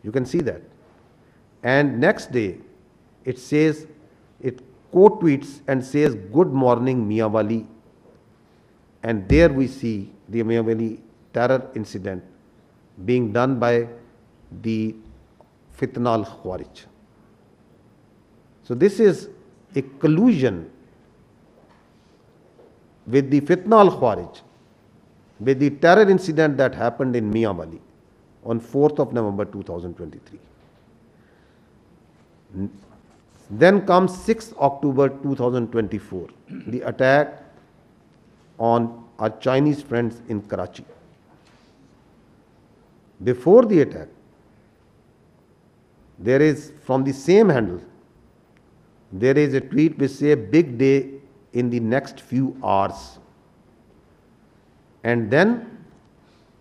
You can see that. And next day, it says, it co-tweets and says, "Good morning, Miawali." And there we see the Miawali terror incident being done by the Fitna al-Khawarij. So this is a collusion with the Fitna al-Khawarij, with the terror incident that happened in Miawali on 4th of November 2023. Then comes 6th October 2024, the attack on our Chinese friends in Karachi. Before the attack, there is, from the same handle, there is a tweet which says, "Big day in the next few hours." And then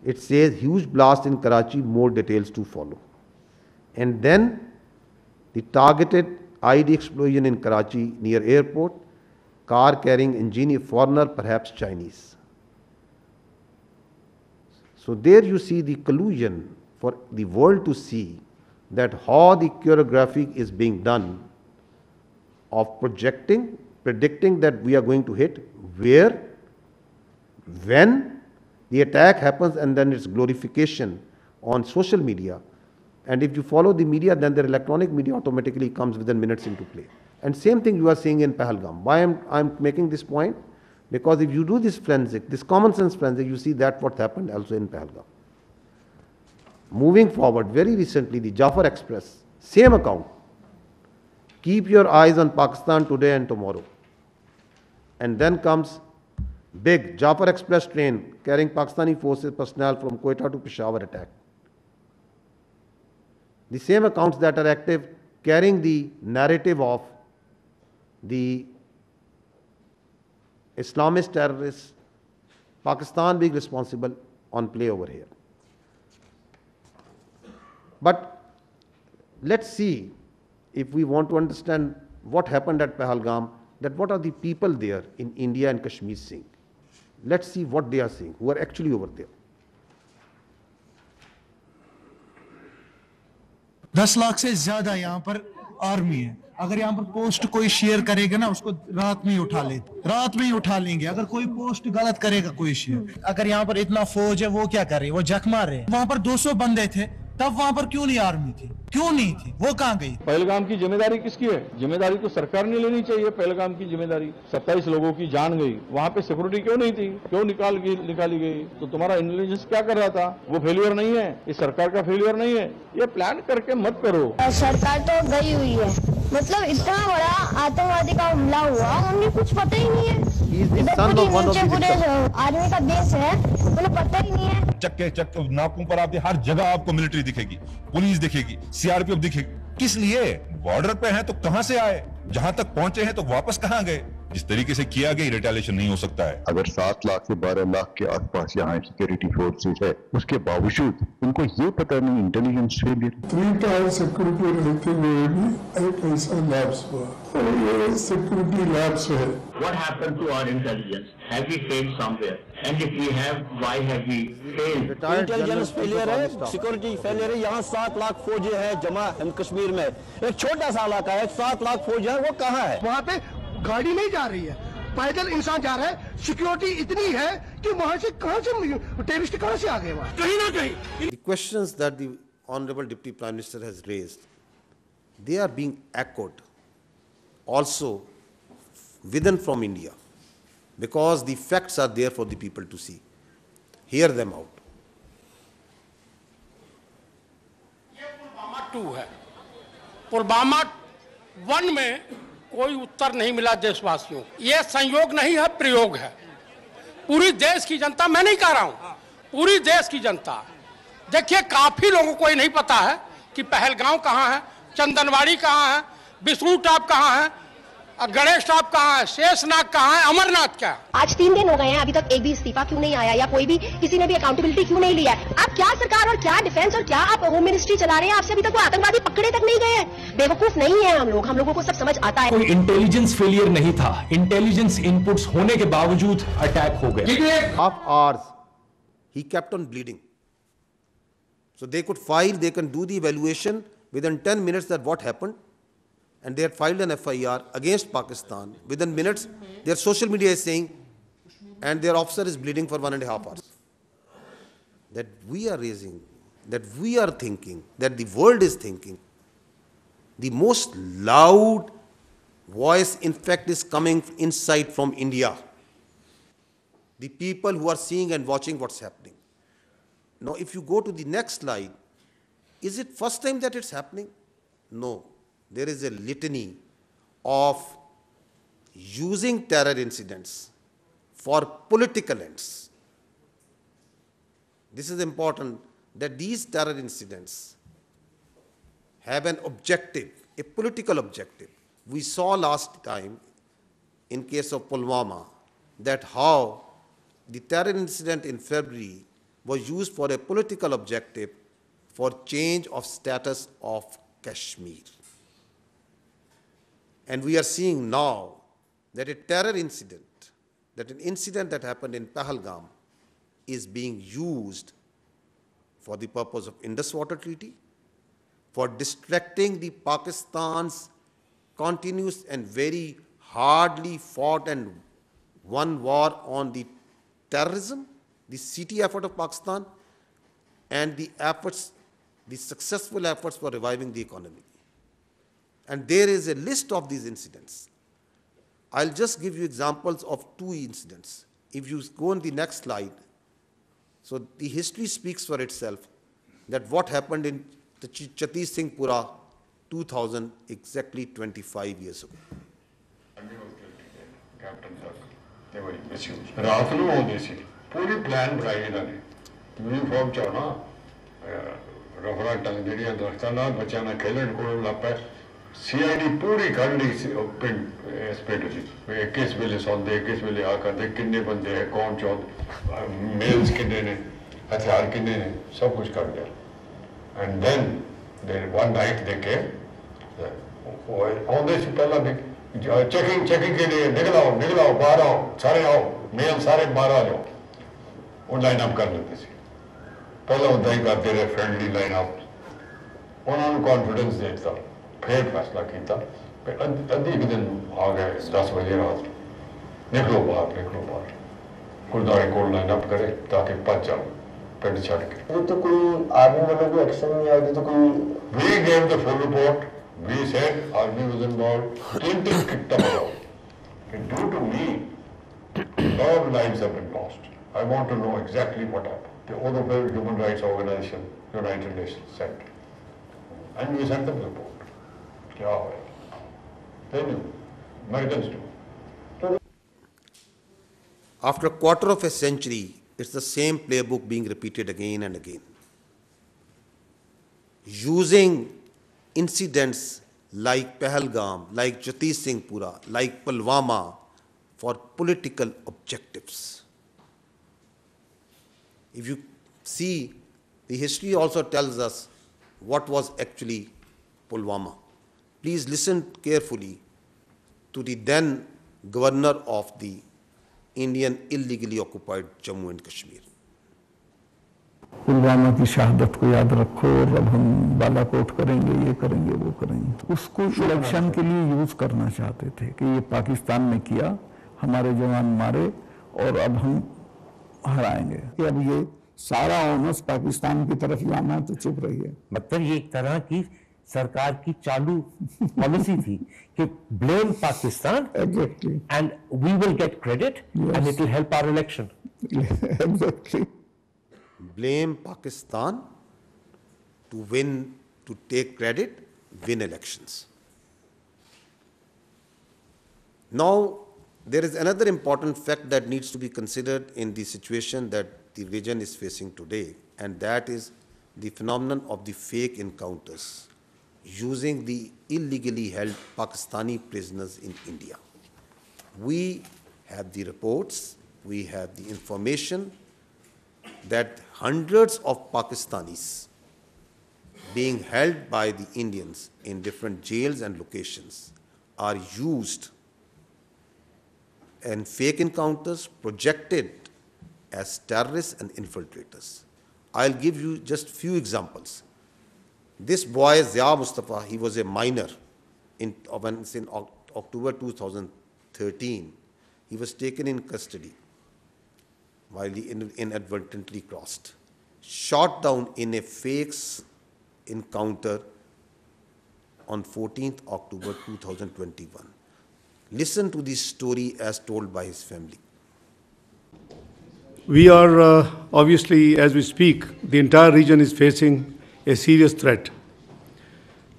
it says, "Huge blast in Karachi, more details to follow." And then the targeted ID explosion in Karachi near airport, car carrying engineer, foreigner, perhaps Chinese. So there you see the collusion for the world to see that how the choreography is being done of predicting that we are going to hit, where, when the attack happens, and then its glorification on social media. And if you follow the media, then the electronic media automatically comes within minutes into play. And same thing you are seeing in Pahalgam. Why I'm making this point? Because if you do this forensic, this common sense forensic, you see that what happened also in Pahalgam. Moving forward, very recently, the Jafar Express, same account. Keep your eyes on Pakistan today and tomorrow. And then comes big Jafar Express train carrying Pakistani forces personnel from Quetta to Peshawar attack. The same accounts that are active carrying the narrative of the Islamist terrorists, Pakistan being responsible on play over here. But let's see, if we want to understand what happened at Pahalgam, that what are the people there in India and Kashmir seeing. Let's see what they are seeing, who are actually over there. 10 lakh से ज्यादा यहाँ पर army है। अगर यहाँ पर post कोई share करेगा ना, उसको रात में ही उठा उठा लेंगे। अगर कोई पोस्ट गलत करेगा कोई शेयर, अगर यहाँ पर इतना फौज है, वो क्या कर रही है? वो जख मार रहे हैं। वहाँ पर 200 बंदे थे, तब वहाँ पर क्यों नहीं आर्मी थी? क्यों नहीं थी? वो कहाँ गई? पहलगाम की जिम्मेदारी किसकी है? जिम्मेदारी तो सरकार ने लेनी चाहिए। पहलगाम की जिम्मेदारी, 27 लोगों की जान गई, वहाँ पे सिक्योरिटी क्यों नहीं थी? क्यों निकाली गई? तो तुम्हारा इंटेलिजेंस क्या कर रहा था? वो फेलियर नहीं है, ये सरकार का फेलियर नहीं है। ये प्लान करके मत करो। सरकार तो गई हुई है, मतलब इतना बड़ा आतंकवादी का हमला हुआ, हमें कुछ पता ही नहीं है। पूरे आर्मी का देश है, उन्हें पता ही नहीं है। चक्के नाकों पर आपके हर जगह आपको मिलिट्री दिखेगी, पुलिस दिखेगी, सीआरपीएफ दिखेगी। किस लिए? बॉर्डर पे हैं तो कहां से आए? जहां तक पहुंचे हैं तो वापस कहां गए? जिस तरीके से किया गया, रिटेलिएशन नहीं हो सकता है। अगर 7 लाख से 12 लाख के आसपास यहाँ सिक्योरिटी फोर्सेस है, उसके बावजूद उनको ये पता नहीं इंटेलिजेंस फेलियर। 3 टायर सिक्योरिटी रहते हुए भी एक ऐसा लैब्स हुआ, और ये सिक्योरिटी लैब्स है। What happened to our intelligence? Have we failed somewhere? And if we have, why have we failed? Intelligence failure है, सिक्योरिटी फेलियर है। यहाँ 7 लाख फौजी है जमा कश्मीर में, एक छोटा सा इलाका है, 7 लाख फौज है, वो कहाँ है? वहाँ पे गाड़ी नहीं जा रही है, पैदल इंसान जा रहा है। सिक्योरिटी इतनी है कि वहाँ से टेररिस्ट कहाँ से आ गए? वहाँ कहीं ना कहीं। The questions that the Honorable Deputy Prime Minister has raised, they are being echoed also within from India, because the facts are there for the people to see. Hear them out. ये पुलवामा 2 है। पुलवामा 1 में कोई उत्तर नहीं मिला देशवासियों। ये संयोग नहीं है, प्रयोग है। पूरी देश की जनता, मैं नहीं कह रहा हूं, पूरी देश की जनता, देखिए काफी लोगों को ये नहीं पता है कि पहलगांव कहां है, चंदनवाड़ी कहां है, विष्णु टॉप कहां है, गणेश टॉप कहां है, शेषनाग कहां है, अमरनाथ क्या? आज 3 दिन हो गए हैं, अभी तक एक भी इस्तीफा क्यों नहीं आया, या कोई भी किसी ने भी अकाउंटेबिलिटी क्यों नहीं लिया? आप क्या सरकार और क्या डिफेंस और क्या आप होम मिनिस्ट्री चला रहे हैं? आपसे अभी तक वो आतंकवादी पकड़े तक नहीं गए हैं। बेवकूफ नहीं है हम लोगों को सब समझ आता है। कोई इंटेलिजेंस फेलियर नहीं था, इंटेलिजेंस इनपुट्स होने के बावजूद अटैक हो गया। Half hours he kept on bleeding. So they could file, they can do the evaluation within 10 minutes that what happened, and they had filed an FIR against Pakistan. Within minutes, their social media is saying, and their officer is bleeding for 1.5 hours. That we are raising, that we are thinking, that the world is thinking. The most loud voice, in fact, is coming inside from India. The people who are seeing and watching what's happening. Now, if you go to the next slide, is it first time that it's happening? No. There is a litany of using terror incidents for political ends. This is important, that these terror incidents have an objective, a political objective. We saw last time, in case of Pulwama, that how the terror incident in February was used for a political objective for change of status of Kashmir. And we are seeing now that a terror incident, that an incident that happened in Pahalgam is being used for the purpose of Indus Water Treaty, for distracting the Pakistan's continuous and very hardly fought and won war on the terrorism, the CT effort of Pakistan, and the efforts, the successful efforts for reviving the economy. And there is a list of these incidents. I'll just give you examples of 2 incidents. If you go on the next slide, so the history speaks for itself, that what happened in the 𝐶𝐵 2000, exactly 25 years ago. They were misused. ਰਾਤ ਨੂੰ ਆਉਂਦੇ ਸੀ, ਪੂਰੀ plan ਬਣਾਈ ਇਹਨਾਂ ਨੇ। Uniform ਚ ਆਉਣਾ, ਰਫਰਾਂ ਟੰਗ ਜਿਹੜੀਆਂ ਦਰਖਤਾਂ ਨਾਲ ਬੱਚਿਆਂ ਨਾਲ ਖੇਲਣ ਕੋਲ ਲੱਗ ਪਏ। CID ਪੂਰੀ ਕਰ ਲਈ ਸੀ ਪਿੰਡ, ਇਸ ਪਿੰਡ ਚ ਕਿਸ ਵੇਲੇ ਸੌਂਦੇ, ਕਿਸ ਵੇਲੇ ਆ ਕਰਦੇ, ਕਿੰਨੇ ਬੰਦੇ ਹੈ, ਕੌਣ ਚਾਹੁੰਦੇ, ਮੇਲਸ ਕਿੰਨੇ ਨੇ, ਹਥਿਆਰ ਕਿੰਨੇ ਨੇ, ਸਭ ਕੁਝ ਕਰ ਲਿਆ। And then one night they came, ਆਉਂਦੇ ਸੀ ਪਹਿਲਾਂ ਵੀ चेकिंग के लिए निकल आओ बाहर आओ, सारे आओ, मेल सारे बाहर आ जाओ। वो लाइन अप कर लेते थे, पहले उदा ही करते रहे, फ्रेंडली लाइन अप। उन्होंने कॉन्फिडेंस देता, फिर फैसला किया, अद्धी के दिन आ गए 10 बजे रात, निकलो बाहर गुरुद्वारे को लाइन अप करे ताकि बच जाओ पिंड छड़ के। तो कोई आर्मी वालों को एक्शन नहीं आया, तो कोई we gave the full report. We said army was involved. Clinton kicked them out. And due to me, a lot of lives have been lost. I want to know exactly what happened. The Other Human Rights Organization, United Nations, sent. And we sent them the report. क्या हुआ? They knew. Americans knew. After a quarter of a century, it's the same playbook being repeated again and again. Using incidents like Pahalgam, like 𝐶𝐵, like Pulwama for political objectives. If you see, the history also tells us what was actually Pulwama. Please listen carefully to the then governor of the Indian illegally occupied Jammu and Kashmir. Pulwama की शहादत को याद रखो और अब हम बालाकोट करेंगे, ये करेंगे, वो करेंगे। उसको इलेक्शन के लिए यूज करना चाहते थे कि ये पाकिस्तान ने किया, हमारे जवान मारे और अब हम हराएंगे। कि अब ये सारा ऑनर्स पाकिस्तान की तरफ लाना, तो चुप रहिए। मतलब ये एक तरह की सरकार की चालू पॉलिसी थी कि blame Pakistan and we will get credit and it will help our election. Exactly. Blame Pakistan to win, to take credit, win elections. Now, there is another important fact that needs to be considered in the situation that the region is facing today, and that is the phenomenon of the fake encounters using the illegally held Pakistani prisoners in India. We have the reports, we have the information that hundreds of Pakistanis being held by the Indians in different jails and locations are used in fake encounters, projected as terrorists and infiltrators. I'll give you just few examples. This boy, Ziya Mustafa, he was a minor in October 2013. He was taken in custody while he inadvertently crossed, shot down in a fake encounter on 14th October 2021. Listen to this story as told by his family. We are obviously, as we speak, the entire region is facing a serious threat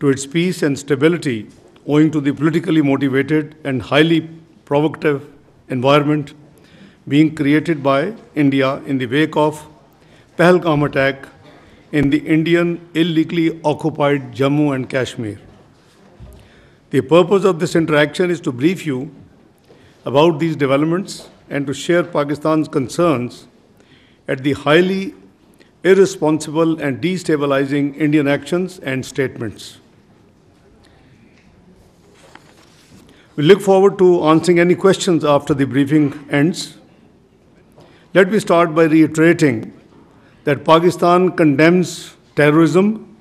to its peace and stability owing to the politically motivated and highly provocative environment being created by India in the wake of Pahalgam attack in the Indian illegally occupied Jammu and Kashmir. The purpose of this interaction is to brief you about these developments and to share Pakistan's concerns at the highly irresponsible and destabilizing Indian actions and statements. We look forward to answering any questions after the briefing ends. Let me start by reiterating that Pakistan condemns terrorism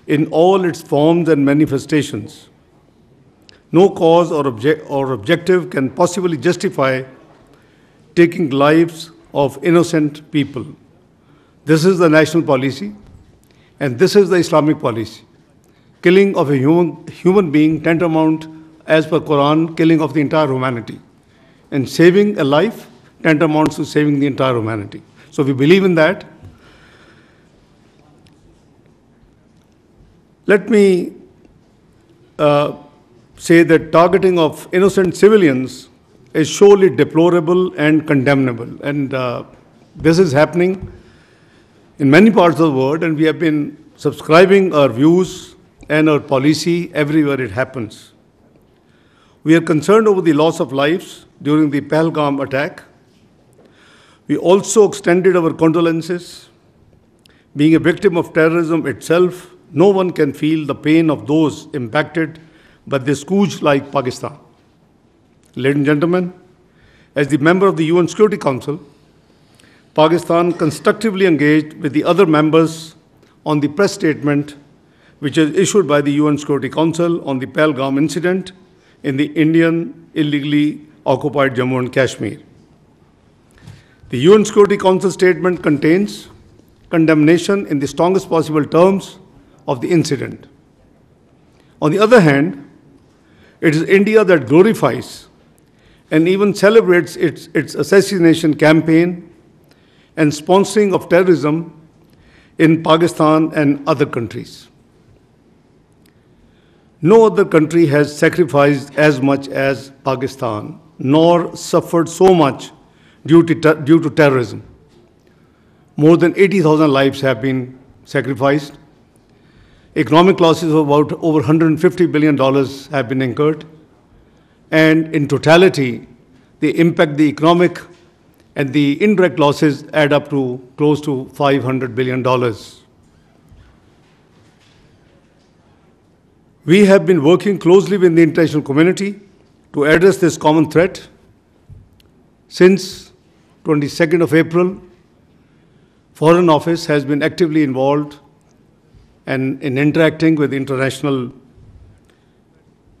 in all its forms and manifestations. No cause or objective can possibly justify taking lives of innocent people. This is the national policy, and this is the Islamic policy. Killing of a human being tantamount, as per Quran, killing of the entire humanity. And saving a life tantamounts to saving the entire humanity. So we believe in that. Let me say that targeting of innocent civilians is surely deplorable and condemnable. And this is happening in many parts of the world, and we have been subscribing our views and our policy everywhere it happens. We are concerned over the loss of lives during the Pahalgam attack. We also extended our condolences. Being a victim of terrorism itself, no one can feel the pain of those impacted by this scourge like Pakistan. Ladies and gentlemen, as the member of the UN Security Council, Pakistan constructively engaged with the other members on the press statement which is issued by the UN Security Council on the Pahalgam incident in the Indian illegally occupied Jammu and Kashmir. The UN Security Council statement contains condemnation in the strongest possible terms of the incident. On the other hand, it is India that glorifies and even celebrates its assassination campaign and sponsoring of terrorism in Pakistan and other countries. No other country has sacrificed as much as Pakistan, nor suffered so much due to terrorism. More than 80,000 lives have been sacrificed. Economic losses of about over $150 billion have been incurred. And in totality, the impact, the economic and the indirect losses add up to close to $500 billion. We have been working closely with the international community to address this common threat. Since 22nd of April, Foreign Office has been actively involved and in interacting with the international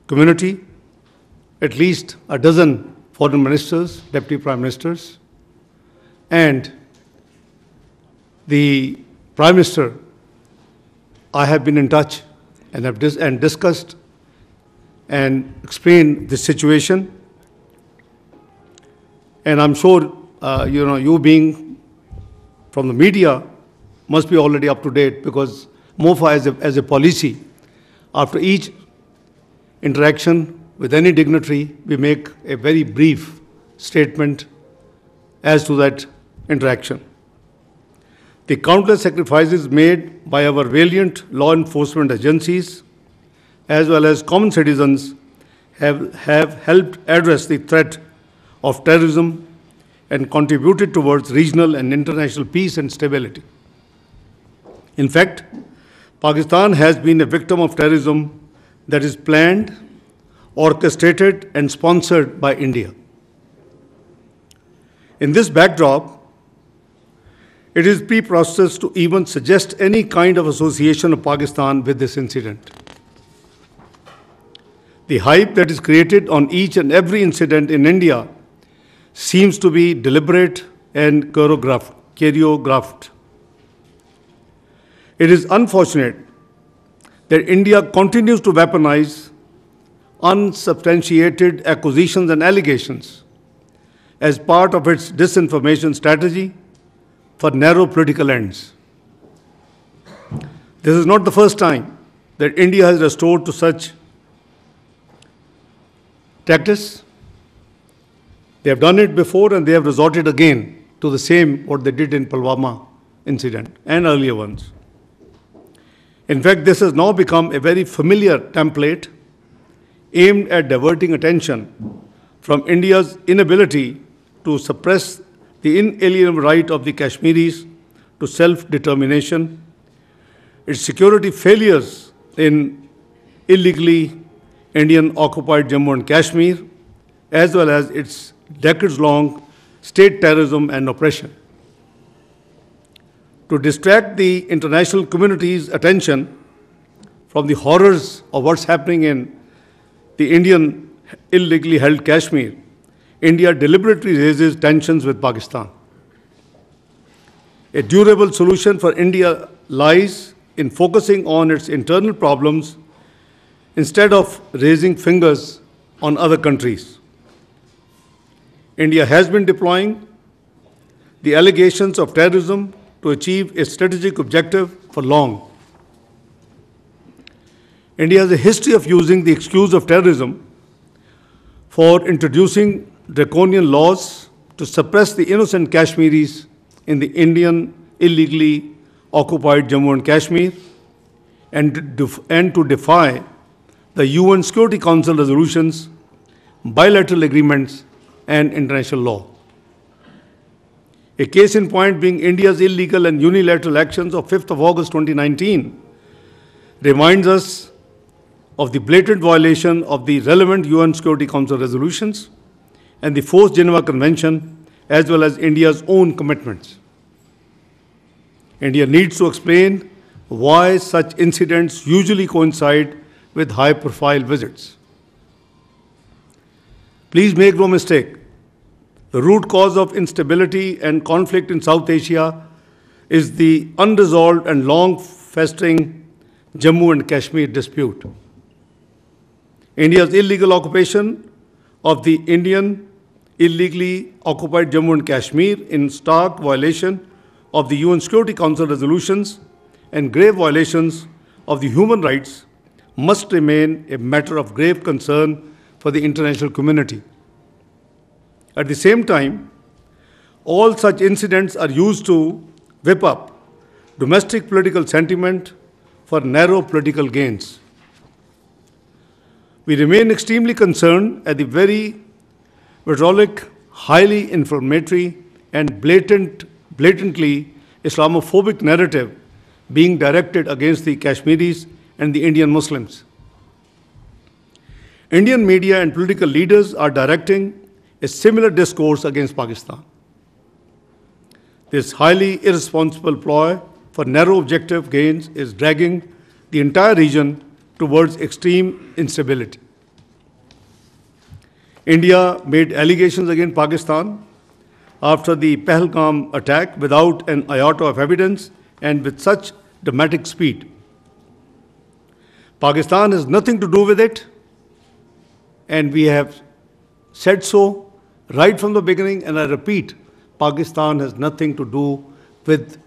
community. At least a dozen foreign ministers, deputy prime ministers, and the Prime Minister, I have been in touch and have discussed and explained the situation. And I'm sure, you being from the media must be already up to date, because MOFA as a policy, after each interaction with any dignitary, we make a very brief statement as to that interaction. The countless sacrifices made by our valiant law enforcement agencies as well as common citizens have helped address the threat of terrorism and contributed towards regional and international peace and stability. In fact, Pakistan has been a victim of terrorism that is planned, orchestrated, and sponsored by India. In this backdrop, It is preposterous to even suggest any kind of association of Pakistan with this incident. The hype that is created on each and every incident in India seems to be deliberate and choreographed. It is unfortunate that India continues to weaponize unsubstantiated accusations and allegations as part of its disinformation strategy for narrow political ends. This is not the first time that India has resorted to such tactics. They have done it before and they have resorted again to the same what they did in Pulwama incident and earlier ones. In fact, this has now become a very familiar template aimed at diverting attention from India's inability to suppress the inalienable right of the Kashmiris to self-determination, its security failures in illegally Indian-occupied Jammu and Kashmir, as well as its decades-long state terrorism and oppression. To distract the international community's attention from the horrors of what's happening in the Indian illegally held Kashmir, India deliberately raises tensions with Pakistan. A durable solution for India lies in focusing on its internal problems instead of raising fingers on other countries. India has been deploying the allegations of terrorism to achieve a strategic objective for long. India has a history of using the excuse of terrorism for introducing draconian laws to suppress the innocent Kashmiris in the Indian illegally occupied Jammu and Kashmir and to defy the UN Security Council resolutions, bilateral agreements, and international law. A case in point being India's illegal and unilateral actions of 5th of August 2019 reminds us of the blatant violation of the relevant UN Security Council resolutions and the 4th Geneva Convention, as well as India's own commitments. India needs to explain why such incidents usually coincide with high-profile visits. Please make no mistake, the root cause of instability and conflict in South Asia is the unresolved and long-festering Jammu and Kashmir dispute. India's illegal occupation of the Indian illegally occupied Jammu and Kashmir in stark violation of the UN Security Council resolutions and grave violations of the human rights must remain a matter of grave concern for the international community. At the same time, all such incidents are used to whip up domestic political sentiment for narrow political gains. We remain extremely concerned at the very vitriolic, highly inflammatory, and blatantly Islamophobic narrative being directed against the Kashmiris and the Indian Muslims. Indian media and political leaders are directing a similar discourse against Pakistan. This highly irresponsible ploy for narrow objective gains is dragging the entire region towards extreme instability. India made allegations against Pakistan after the Pahalgam attack without an iota of evidence and with such dramatic speed. Pakistan has nothing to do with it, and we have said so right from the beginning, and I repeat, Pakistan has nothing to do with